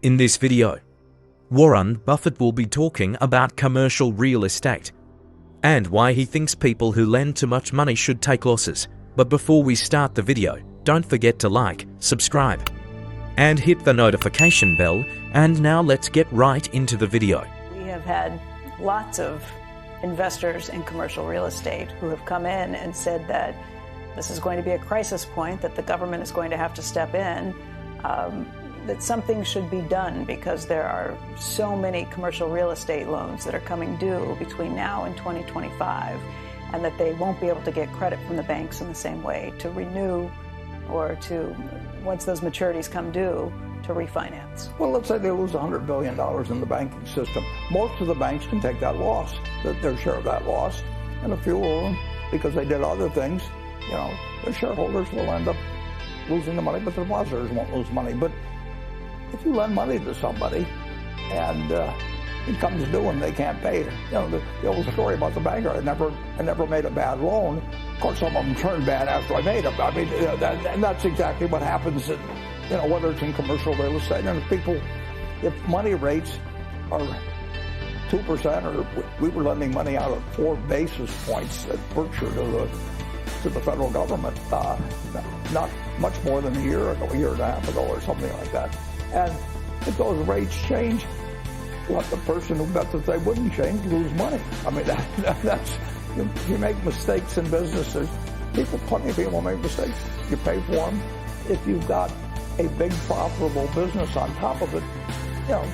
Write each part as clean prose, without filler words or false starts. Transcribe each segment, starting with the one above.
In this video, Warren Buffett will be talking about commercial real estate and why he thinks people who lend too much money should take losses. But before we start the video, don't forget to like, subscribe, and hit the notification bell. And now let's get right into the video. We have had lots of investors in commercial real estate who have come in and said that this is going to be a crisis point, that the government is going to have to step in, that something should be done because there are so many commercial real estate loans that are coming due between now and 2025, and that they won't be able to get credit from the banks in the same way to renew or to, once those maturities come due, to refinance. Well, let's say they lose $100 billion in the banking system. Most of the banks can take that loss, their share of that loss, and a few of them, because they did other things, their shareholders will end up losing the money, but the depositors won't lose money. But if you lend money to somebody and it comes due and they can't pay it, the old story about the banker, I never made a bad loan. Of course, some of them turned bad after I made them. I mean, and that's exactly what happens in, whether it's in commercial real estate. And if money rates are 2%, or we were lending money out at 4 basis points at Berkshire to the federal government, not much more than a year and a half ago or something like that. And if those rates change, let the person who bet that they wouldn't change lose money. I mean, that's you make mistakes in business. Plenty of people make mistakes. You pay for them. If you've got a big profitable business on top of it,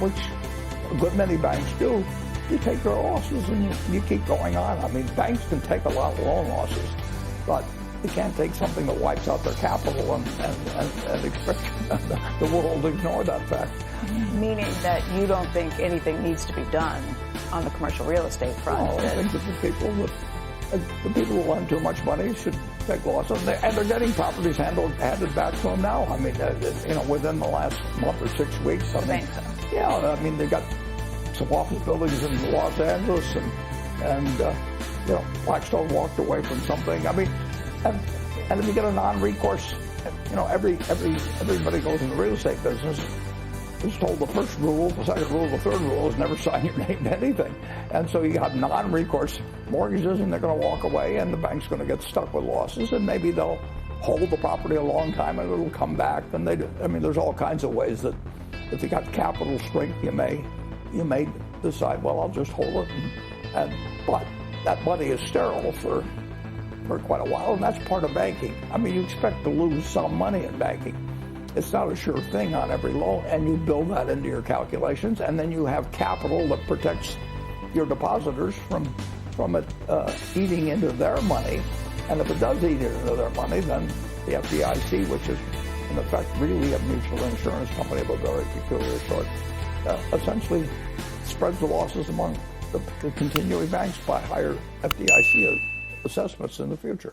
which a good many banks do, you take their losses and you keep going on. I mean, banks can take a lot of loan losses, but they can't take something that wipes out their capital and expect the world to ignore that fact. Meaning that you don't think anything needs to be done on the commercial real estate front? No, I think that the people who lend too much money should take losses, and they're getting properties handed back to them now. I mean, within the last month or 6 weeks. I mean, they got some office buildings in Los Angeles, and Blackstone walked away from something. I mean, and if you get a non-recourse, everybody goes in the real estate business is told the first rule, the second rule, the third rule is never sign your name to anything. And so you got non-recourse mortgages, and they're going to walk away, and the bank's going to get stuck with losses, and maybe they'll hold the property a long time and it'll come back. And there's all kinds of ways that if you got capital strength, you may decide, well, I'll just hold it. But that money is sterile for quite a while, and that's part of banking. I mean, you expect to lose some money in banking. It's not a sure thing on every loan, and you build that into your calculations, and then you have capital that protects your depositors from it eating into their money. And if it does eat into their money, then the FDIC, which is in effect really a mutual insurance company of a very peculiar sort, essentially spreads the losses among the continuing banks by higher FDIC assessments in the future.